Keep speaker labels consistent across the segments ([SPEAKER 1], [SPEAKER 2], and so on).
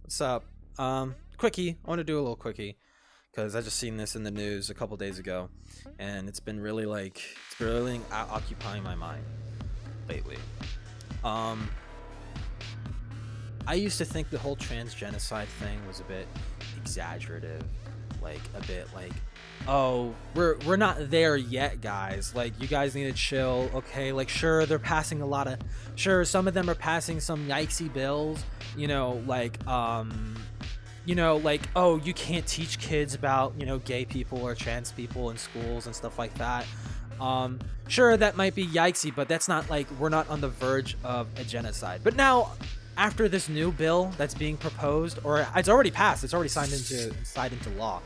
[SPEAKER 1] What's up? Quickie. I want to do a little quickie because I just seen this in the news a couple days ago, and it's been really occupying my mind lately. Um, I used to think the whole trans genocide thing was a bit exaggerative, like a bit like, oh, we're not there yet, guys. Like, you guys need to chill, okay? Like, sure, they're passing sure, some of them are passing some yikesy bills, oh, you can't teach kids about, gay people or trans people in schools and stuff like that. Sure, that might be yikesy, but that's not like, we're not on the verge of a genocide. But now, after this new bill that's being proposed, or it's already passed, it's already signed into law.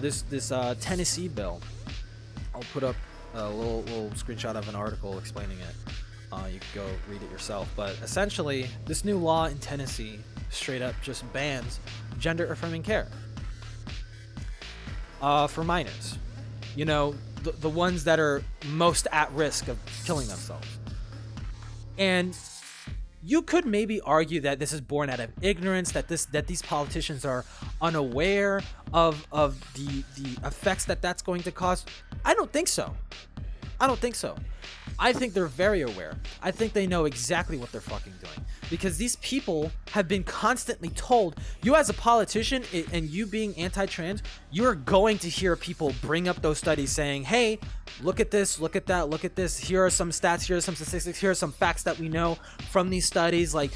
[SPEAKER 1] This Tennessee bill. I'll put up a little screenshot of an article explaining it. You can go read it yourself. But essentially, this new law in Tennessee straight up just bans gender-affirming care for minors. The ones that are most at risk of killing themselves. And you could maybe argue that this is born out of ignorance, that these politicians are unaware of the effects that's going to cause. I don't think so. I think they're very aware. I think they know exactly what they're fucking doing. Because these people have been constantly told, you as a politician and you being anti-trans, you're going to hear people bring up those studies saying, hey, look at this, look at that, look at this. Here are some stats, here are some statistics, here are some facts that we know from these studies. Like,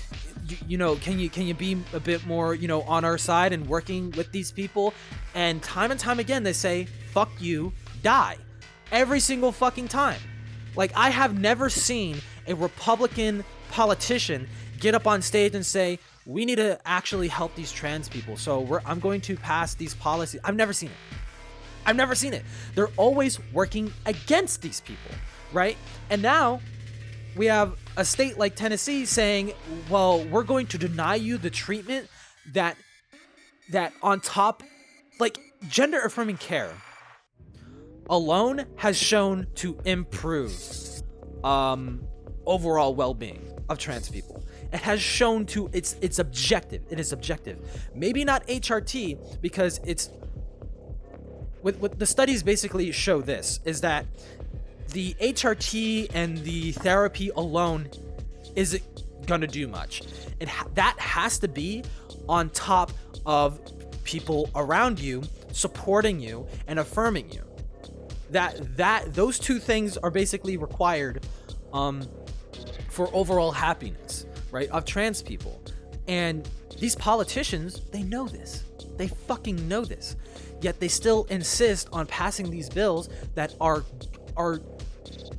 [SPEAKER 1] can you be a bit more, on our side and working with these people? And time again, they say, fuck you, die. Every single fucking time. Like, I have never seen a Republican politician get up on stage and say, we need to actually help these trans people, so I'm going to pass these policies. I've never seen it. They're always working against these people, right? And now we have a state like Tennessee saying, well, we're going to deny you the treatment that on top, like, gender affirming care alone has shown to improve overall well-being of trans people. It has shown to it's objective. It is objective. Maybe not HRT, because it's what the studies basically show this is that the HRT and the therapy alone isn't gonna do much. That has to be on top of people around you supporting you and affirming you. That those two things are basically required for overall happiness, right, of trans people. And these politicians, they know this. They fucking know this. Yet they still insist on passing these bills that are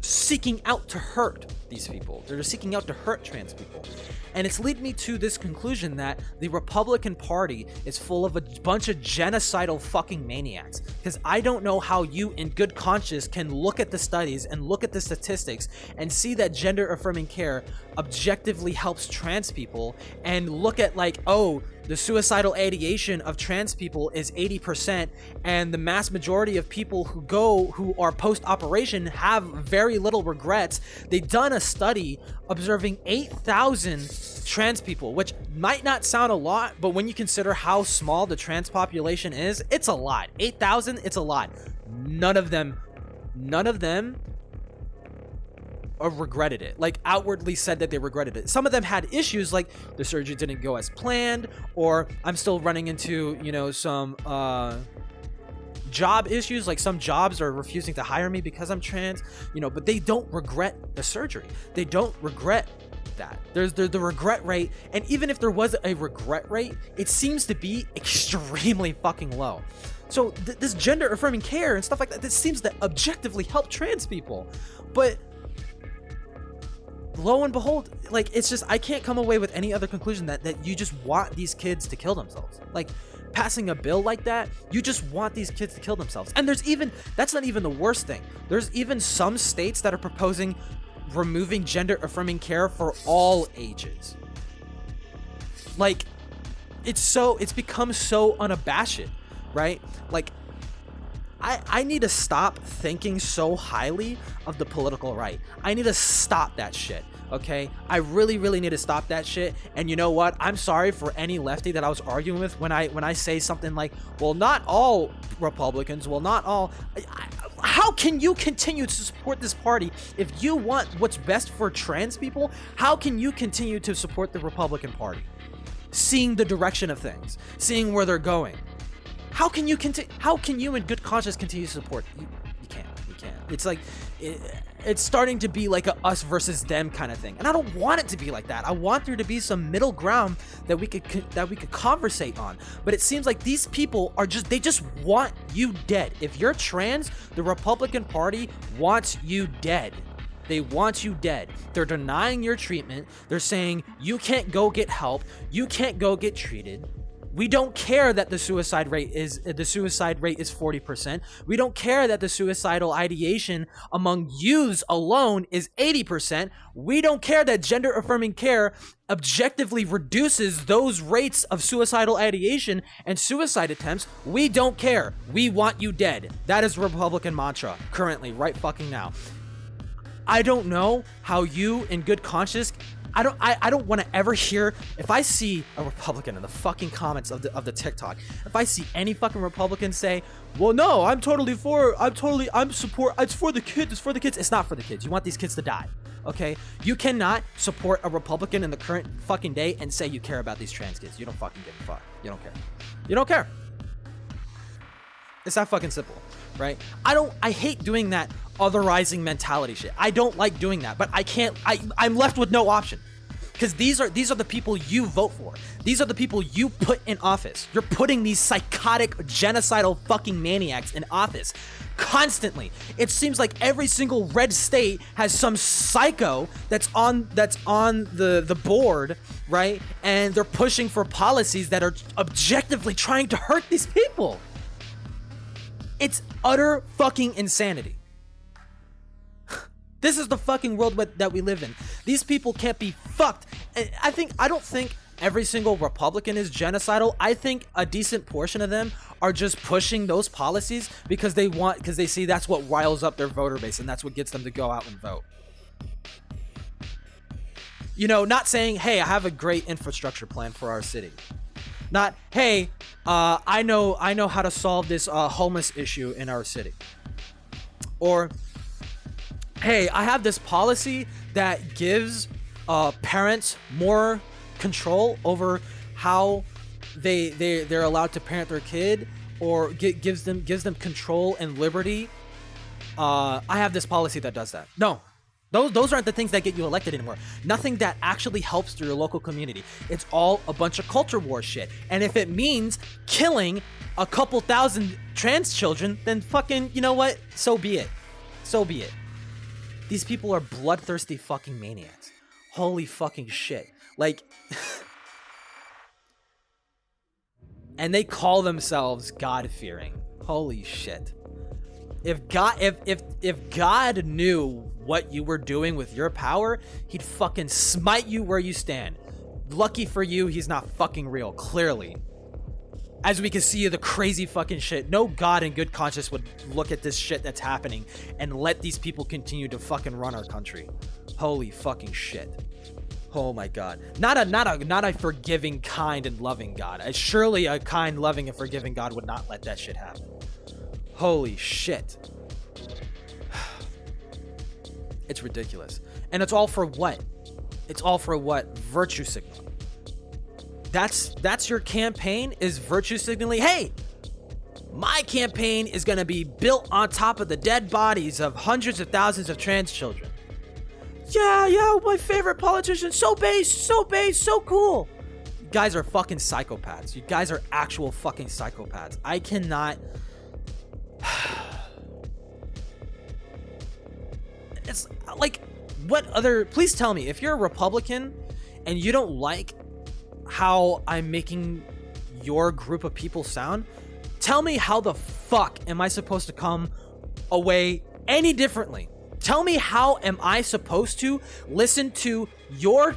[SPEAKER 1] seeking out to hurt these people. They're seeking out to hurt trans people. And it's led me to this conclusion that the Republican Party is full of a bunch of genocidal fucking maniacs. Because I don't know how you, in good conscience, can look at the studies and look at the statistics and see that gender affirming care objectively helps trans people, and look at like, oh, the suicidal ideation of trans people is 80%, and the mass majority of people who are post-operation have very little regrets. They've done a study observing 8,000 trans people, which might not sound a lot, but when you consider how small the trans population is, it's a lot. 8,000, it's a lot. None of them regretted it, like outwardly said that they regretted it. Some of them had issues, like the surgery didn't go as planned, or I'm still running into some job issues, like some jobs are refusing to hire me because I'm trans, but they don't regret the surgery. They don't regret that. There's the regret rate, and even if there was a regret rate, it seems to be extremely fucking low. So this gender affirming care and stuff like that, this seems to objectively help trans people, but lo and behold, like, it's just, I can't come away with any other conclusion that you just want these kids to kill themselves. Like, passing a bill like that, you just want these kids to kill themselves. And that's not even the worst thing. There's even some states that are proposing removing gender affirming care for all ages. Like, it's become so unabashed, right? Like, I need to stop thinking so highly of the political right. I need to stop that shit. Okay, I really need to stop that shit. And you know what? I'm sorry for any lefty that I was arguing with when I say something like, well, not all Republicans, well, not all. How can you continue to support this party if you want what's best for trans people? How can you continue to support the Republican Party, seeing the direction of things, seeing where they're going? How can you in good conscience continue to support? You can't. It's like it's starting to be like a us versus them kind of thing, and I don't want it to be like that. I want there to be some middle ground that we could conversate on. But it seems like these people are they just want you dead. If you're trans, the Republican Party wants you dead. They want you dead. They're denying your treatment. They're saying you can't go get help. You can't go get treated. We don't care that the suicide rate is 40%. We don't care that the suicidal ideation among youths alone is 80%. We don't care that gender affirming care objectively reduces those rates of suicidal ideation and suicide attempts. We don't care. We want you dead. That is Republican mantra currently, right fucking now. I don't know how you in good conscience, I don't want to ever hear, if I see a Republican in the fucking comments of the TikTok, if I see any fucking Republican say, well, no, it's for the kids. It's not for the kids. You want these kids to die. Okay? You cannot support a Republican in the current fucking day and say you care about these trans kids. You don't fucking give a fuck. You don't care. You don't care. It's that fucking simple, right? I hate doing that otherizing mentality shit. I don't like doing that, but I'm left with no option. Because these are the people you vote for. These are the people you put in office. You're putting these psychotic, genocidal fucking maniacs in office constantly. It seems like every single red state has some psycho that's on the board, right? And they're pushing for policies that are objectively trying to hurt these people. It's utter fucking insanity. This is the fucking world that we live in. These people can't be fucked. I don't think every single Republican is genocidal. I think a decent portion of them are just pushing those policies because they see that's what riles up their voter base and that's what gets them to go out and vote. You know, not saying, hey, I have a great infrastructure plan for our city. Not, hey, I know how to solve this homeless issue in our city. Or, hey, I have this policy that gives parents more control over how they're allowed to parent their kid, or gives them control and liberty. I have this policy that does that. No. Those aren't the things that get you elected anymore. Nothing that actually helps your local community. It's all a bunch of culture war shit. And if it means killing a couple thousand trans children, then fucking, you know what? So be it. So be it. These people are bloodthirsty fucking maniacs. Holy fucking shit. Like, and they call themselves God-fearing. Holy shit. If God knew what you were doing with your power, he'd fucking smite you where you stand. Lucky for you, he's not fucking real, clearly. As we can see the crazy fucking shit, no God in good conscience would look at this shit that's happening and let these people continue to fucking run our country. Holy fucking shit. Oh my God. Not a forgiving, kind, and loving God. Surely a kind, loving, and forgiving God would not let that shit happen. Holy shit. It's ridiculous. And it's all for what? It's all for what? Virtue signaling. That's your campaign, is virtue signaling. Hey, my campaign is going to be built on top of the dead bodies of hundreds of thousands of trans children. Yeah, my favorite politician. So base, so cool. You guys are fucking psychopaths. You guys are actual fucking psychopaths. I cannot... It's like, what other... Please tell me, if you're a Republican and you don't like how I'm making your group of people sound, tell me how the fuck am I supposed to come away any differently? Tell me how am I supposed to listen to your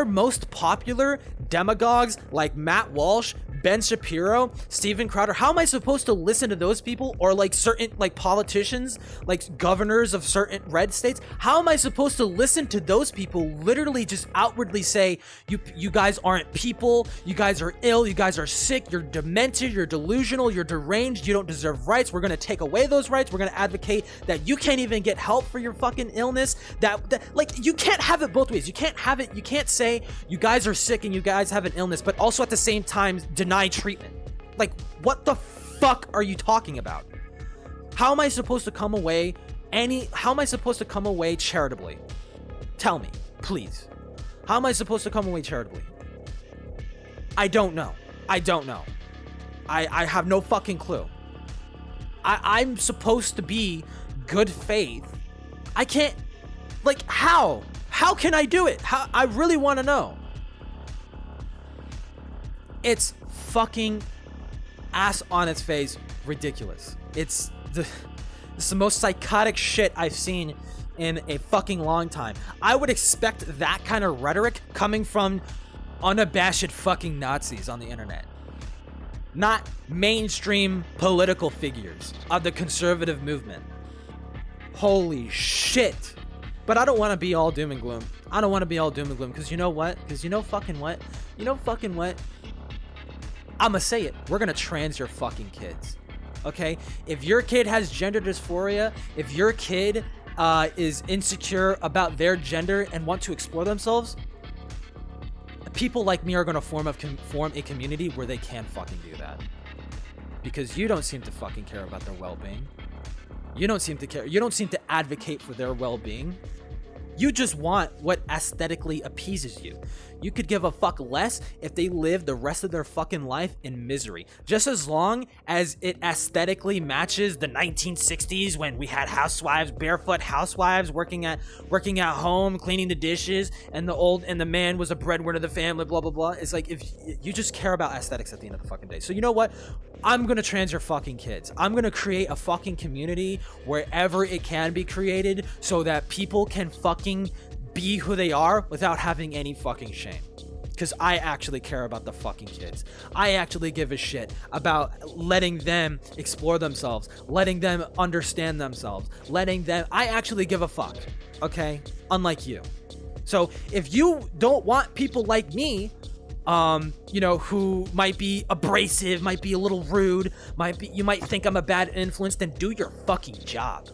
[SPEAKER 1] most popular demagogues like Matt Walsh Ben Shapiro, Steven Crowder, how am I supposed to listen to those people, or like certain like politicians, like governors of certain red states? How am I supposed to listen to those people literally just outwardly say, you guys aren't people, you guys are ill, you guys are sick, you're demented, you're delusional, you're deranged, you don't deserve rights, we're gonna take away those rights, we're gonna advocate that you can't even get help for your fucking illness, that like, you can't have it both ways. You can't have it, you can't say you guys are sick and you guys have an illness, but also at the same time deny treatment. Like, what the fuck are you talking about? How am I supposed to come away charitably? Tell me, please. How am I supposed to come away charitably? I don't know. I have no fucking clue. I'm supposed to be good faith. I can't, like, how can I do it? I really want to know. It's fucking ass on its face ridiculous. It's the most psychotic shit I've seen in a fucking long time. I would expect that kind of rhetoric coming from unabashed fucking Nazis on the internet, not mainstream political figures of the conservative movement. Holy shit. But I don't want to be all doom and gloom. Because you know what? I'ma say it. We're gonna trans your fucking kids. Okay? If your kid has gender dysphoria, if your kid is insecure about their gender and want to explore themselves, people like me are gonna form a community where they can fucking do that. Because you don't seem to fucking care about their well-being. You don't seem to care. You don't seem to advocate for their well-being. You just want what aesthetically appeases you. You could give a fuck less if they live the rest of their fucking life in misery. Just as long as it aesthetically matches the 1960s when we had housewives, barefoot housewives working at home, cleaning the dishes, and the man was a breadwinner of the family, blah, blah, blah. It's like, if you just care about aesthetics at the end of the fucking day. So you know what? I'm gonna trans your fucking kids. I'm gonna create a fucking community wherever it can be created so that people can fucking be who they are without having any fucking shame. Because I actually care about the fucking kids. I actually give a shit about letting them explore themselves, letting them understand themselves, I actually give a fuck, okay? Unlike you. So if you don't want people like me, who might be abrasive, might be a little rude, you might think I'm a bad influence, then do your fucking job.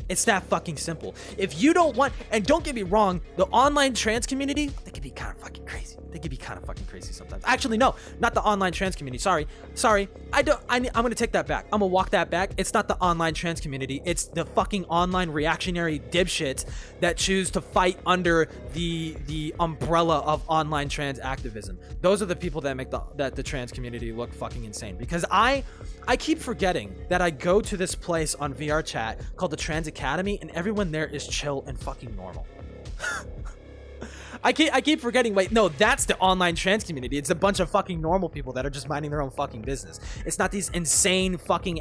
[SPEAKER 1] It's that fucking simple. If you don't want, and don't get me wrong, the online trans community, they can be kind of fucking crazy. Sometimes. Actually, no, not the online trans community. Sorry. I'm gonna take that back. I'm gonna walk that back. It's not the online trans community. It's the fucking online reactionary dipshits that choose to fight under the umbrella of online trans activism. Those are the people that make the trans community look fucking insane. Because I keep forgetting that I go to this place on VR chat called the Trans Academy, and everyone there is chill and fucking normal. I keep forgetting, wait, no, that's the online trans community. It's a bunch of fucking normal people that are just minding their own fucking business. It's not these insane fucking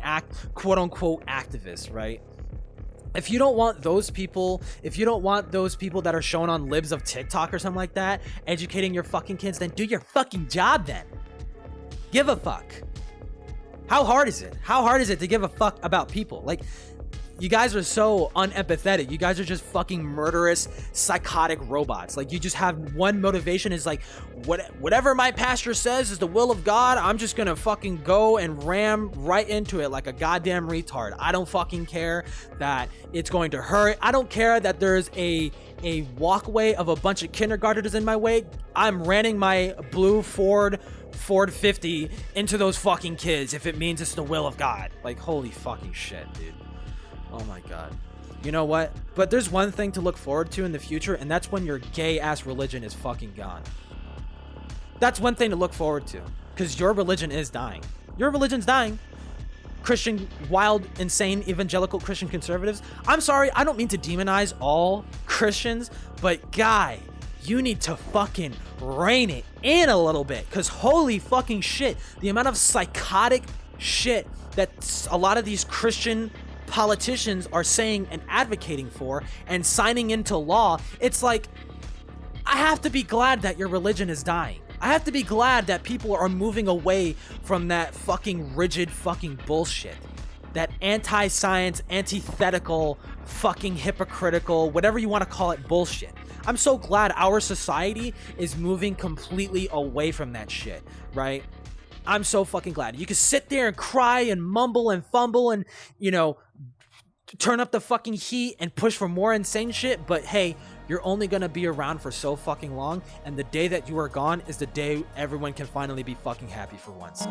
[SPEAKER 1] quote unquote activists, right? If you don't want those people that are shown on libs of TikTok or something like that, educating your fucking kids, then do your fucking job then. Give a fuck. How hard is it? How hard is it to give a fuck about people? Like, you guys are so unempathetic. You guys are just fucking murderous, psychotic robots. Like, you just have one motivation is like, whatever my pastor says is the will of God, I'm just gonna fucking go and ram right into it like a goddamn retard. I don't fucking care that it's going to hurt. I don't care that there's a walkway of a bunch of kindergartners in my way. I'm ramming my blue Ford 50 into those fucking kids if it means it's the will of God. Like, holy fucking shit, dude. Oh my god. You know what? But there's one thing to look forward to in the future, and that's when your gay-ass religion is fucking gone. That's one thing to look forward to, because your religion is dying. Your religion's dying. Christian, wild, insane, evangelical Christian conservatives. I'm sorry, I don't mean to demonize all Christians, but guy, you need to fucking rein it in a little bit, because holy fucking shit, the amount of psychotic shit that a lot of these Christian politicians are saying and advocating for and signing into law, it's like, I have to be glad that your religion is dying. I have to be glad that people are moving away from that fucking rigid fucking bullshit. That anti-science, antithetical, fucking hypocritical, whatever you want to call it, bullshit. I'm so glad our society is moving completely away from that shit, right? I'm so fucking glad. You can sit there and cry and mumble and fumble and, you know, turn up the fucking heat and push for more insane shit, but hey, you're only gonna be around for so fucking long, and the day that you are gone is the day everyone can finally be fucking happy for once.